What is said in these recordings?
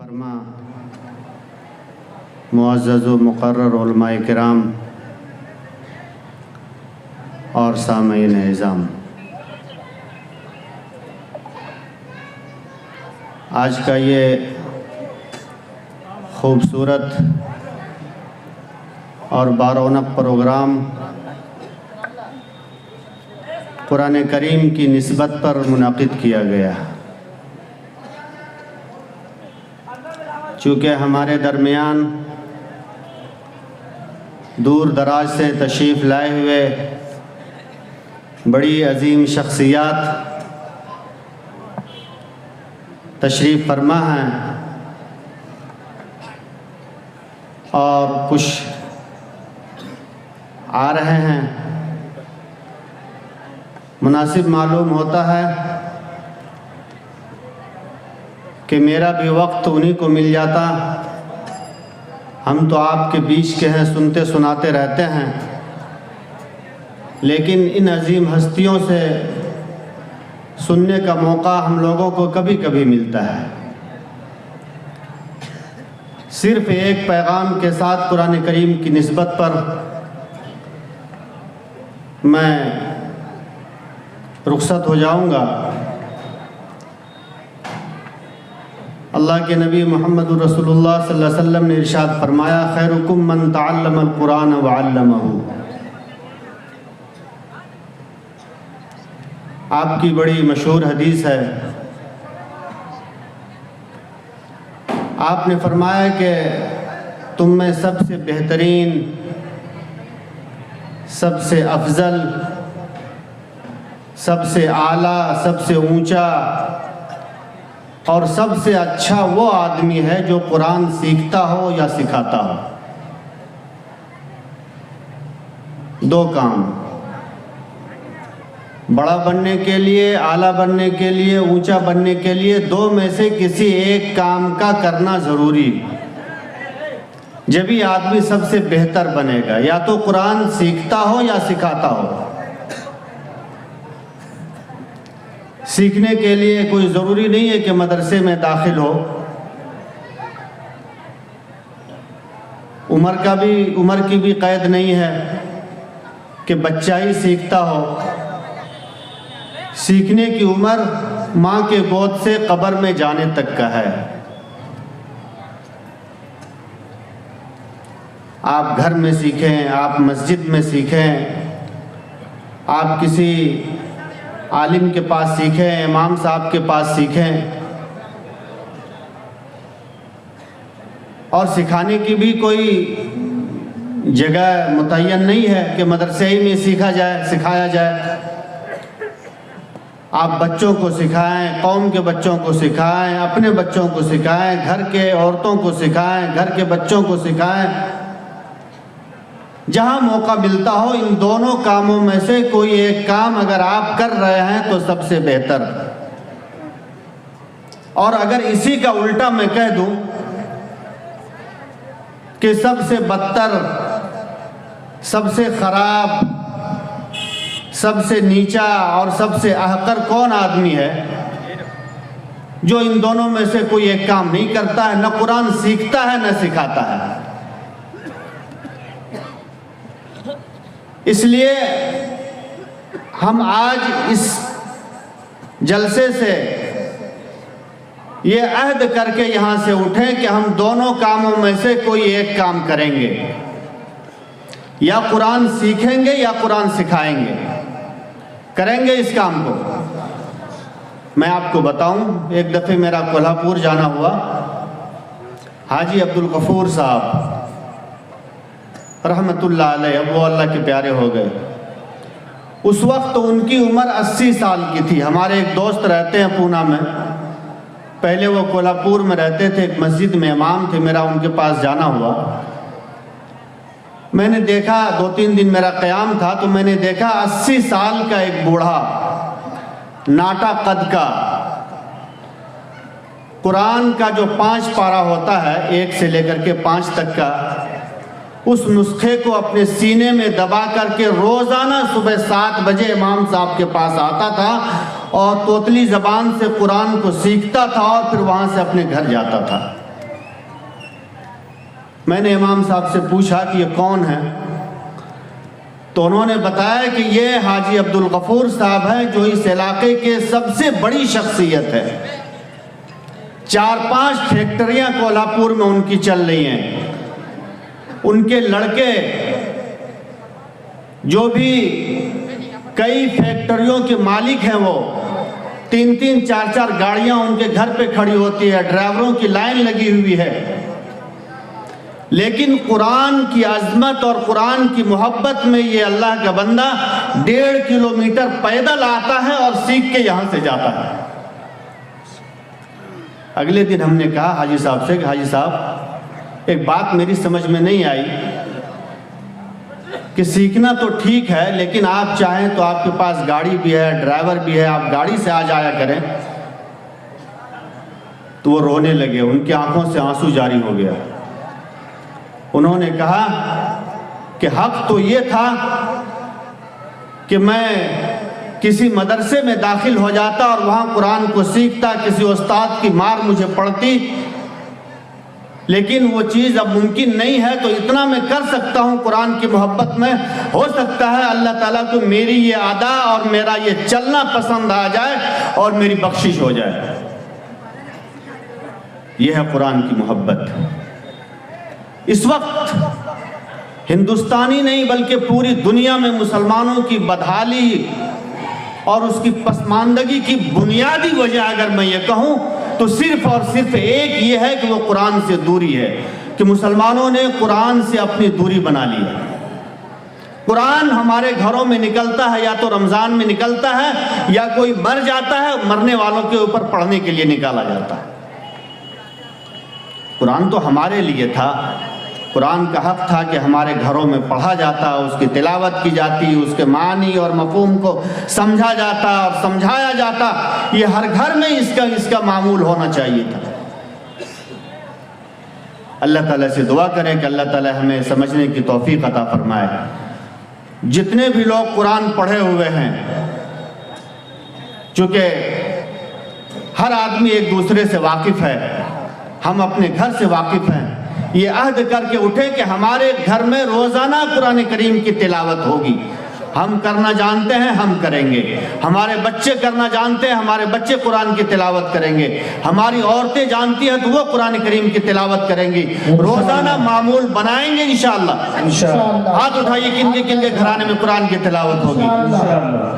फरमा मुअज़्ज़ज़ व मुक़र्रर उलमाए किराम और सामईन इज़ाम, आज का ये खूबसूरत और बारौनक प्रोग्राम कुरान करीम की निस्बत पर मुनाक़िद किया गया। चूँकि हमारे दरमियान दूर दराज से तशरीफ़ लाए हुए बड़ी अजीम शख्सियात तशरीफ़ फरमा हैं और कुछ आ रहे हैं, मुनासिब मालूम होता है कि मेरा भी वक्त उन्हीं को मिल जाता। हम तो आपके बीच के हैं, सुनते सुनाते रहते हैं, लेकिन इन अजीम हस्तियों से सुनने का मौका हम लोगों को कभी कभी मिलता है। सिर्फ़ एक पैगाम के साथ कुरान करीम की निस्बत पर मैं रुखसत हो जाऊंगा। अल्लाह के नबी मोहम्मद रसूलुल्लाह सल्लल्लाहु अलैहि वसल्लम ने इरशाद फरमाया, खैरुकुम मन तअल्लमल कुरान व अल्लमहु। आपकी बड़ी मशहूर हदीस है। आपने फरमाया कि तुम में सबसे बेहतरीन, सबसे अफजल, सबसे आला, सबसे ऊंचा और सबसे अच्छा वो आदमी है जो कुरान सीखता हो या सिखाता हो। दो काम, बड़ा बनने के लिए, आला बनने के लिए, ऊंचा बनने के लिए दो में से किसी एक काम का करना ज़रूरी। जब भी आदमी सबसे बेहतर बनेगा, या तो कुरान सीखता हो या सिखाता हो। सीखने के लिए कोई ज़रूरी नहीं है कि मदरसे में दाखिल हो, उम्र की भी क़ैद नहीं है कि बच्चा ही सीखता हो। सीखने की उम्र माँ के गोद से कब्र में जाने तक का है। आप घर में सीखें, आप मस्जिद में सीखें, आप किसी आलिम के पास सीखें, इमाम साहब के पास सीखें, और सिखाने की भी कोई जगह मुतय्यन नहीं है कि मदरसे ही में सिखाया जाए। आप बच्चों को सिखाएं, कौम के बच्चों को सिखाएं, अपने बच्चों को सिखाएं, घर के औरतों को सिखाएं, घर के बच्चों को सिखाएं। जहाँ मौका मिलता हो, इन दोनों कामों में से कोई एक काम अगर आप कर रहे हैं तो सबसे बेहतर। और अगर इसी का उल्टा मैं कह दूं कि सबसे बदतर, सबसे खराब, सबसे नीचा और सबसे अहकर कौन आदमी है जो इन दोनों में से कोई एक काम नहीं करता है, न कुरान सीखता है न सिखाता है। इसलिए हम आज इस जलसे से ये अहद करके यहाँ से उठें कि हम दोनों कामों में से कोई एक काम करेंगे, या कुरान सीखेंगे या कुरान सिखाएंगे, करेंगे इस काम को। मैं आपको बताऊं, एक दफ़े मेरा कोल्हापुर जाना हुआ। हाजी अब्दुल गफूर साहब रहमतुल्लाह अलैह, अब वो अल्लाह के प्यारे हो गए। उस वक्त उनकी उम्र 80 साल की थी। हमारे एक दोस्त रहते हैं पूना में, पहले वो कोल्हापुर में रहते थे, एक मस्जिद में इमाम थे। मेरा उनके पास जाना हुआ। मैंने देखा, 2-3 दिन मेरा क़याम था, तो मैंने देखा 80 साल का एक बूढ़ा नाटा कद का, कुरान का जो 5 पारा होता है, 1 से लेकर के 5 तक का, उस नुस्खे को अपने सीने में दबा करके रोज़ाना सुबह 7 बजे इमाम साहब के पास आता था और तोतली ज़बान से कुरान को सीखता था और फिर वहाँ से अपने घर जाता था। मैंने इमाम साहब से पूछा कि ये कौन है, तो उन्होंने बताया कि ये हाजी अब्दुल गफूर साहब हैं, जो इस इलाके के सबसे बड़ी शख्सियत है। 4-5 फैक्ट्रियां कोल्हापुर में उनकी चल रही हैं। उनके लड़के जो भी कई फैक्ट्रियों के मालिक हैं, वो 3-3, 4-4 गाड़ियां उनके घर पे खड़ी होती है, ड्राइवरों की लाइन लगी हुई है। लेकिन कुरान की अजमत और कुरान की मोहब्बत में ये अल्लाह का बंदा 1.5 किलोमीटर पैदल आता है और सीख के यहां से जाता है। अगले दिन हमने कहा हाजी साहब से कि हाजी साहब, एक बात मेरी समझ में नहीं आई कि सीखना तो ठीक है, लेकिन आप चाहें तो आपके पास गाड़ी भी है, ड्राइवर भी है, आप गाड़ी से आ जाया करें। तो वो रोने लगे, उनकी आंखों से आंसू जारी हो गया। उन्होंने कहा कि हक तो ये था कि मैं किसी मदरसे में दाखिल हो जाता और वहाँ कुरान को सीखता, किसी उस्ताद की मार मुझे पड़ती, लेकिन वो चीज़ अब मुमकिन नहीं है। तो इतना मैं कर सकता हूँ कुरान की मोहब्बत में, हो सकता है अल्लाह ताला को मेरी ये अदा और मेरा ये चलना पसंद आ जाए और मेरी बख्शिश हो जाए। ये है कुरान की मोहब्बत। इस वक्त हिंदुस्तानी नहीं बल्कि पूरी दुनिया में मुसलमानों की बदहाली और उसकी पसमानदगी की बुनियादी वजह अगर मैं ये कहूँ तो सिर्फ और सिर्फ एक ये है कि वो कुरान से दूरी है, कि मुसलमानों ने कुरान से अपनी दूरी बना ली है। कुरान हमारे घरों में निकलता है या तो रमज़ान में निकलता है या कोई मर जाता है, मरने वालों के ऊपर पढ़ने के लिए निकाला जाता है। कुरान तो हमारे लिए था, कुरान का हक था कि हमारे घरों में पढ़ा जाता, उसकी तिलावत की जाती, उसके मानी और मफ़हूम को समझा जाता और समझाया जाता। ये हर घर में इसका मामूल होना चाहिए था। अल्लाह ताला से दुआ करें कि अल्लाह ताला हमें समझने की तौफीक अता फरमाए। जितने भी लोग कुरान पढ़े हुए हैं, चूँकि हर आदमी एक दूसरे से वाकिफ़ है, हम अपने घर से वाकिफ़ हैं, ये अहद करके उठे कि हमारे घर में रोज़ाना कुरान करीम की तिलावत होगी। हम करना जानते हैं, हम करेंगे। हमारे बच्चे करना जानते हैं, हमारे बच्चे कुरान की तिलावत करेंगे। हमारी औरतें जानती हैं तो वो कुरान करीम की तिलावत करेंगी। रोज़ाना मामूल बनाएंगे इंशाअल्लाह। हाथ उठाइए, किनके घराने में कुरान की तिलावत होगी।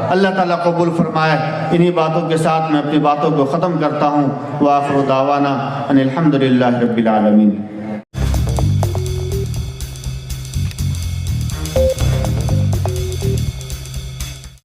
अल्लाह ताला कबूल फरमाए। इन्हीं बातों के साथ मैं अपनी बातों को ख़त्म करता हूँ। व आखिर दावाना अनिल हम्दुलिल्लाहि रब्बिल आलमीन।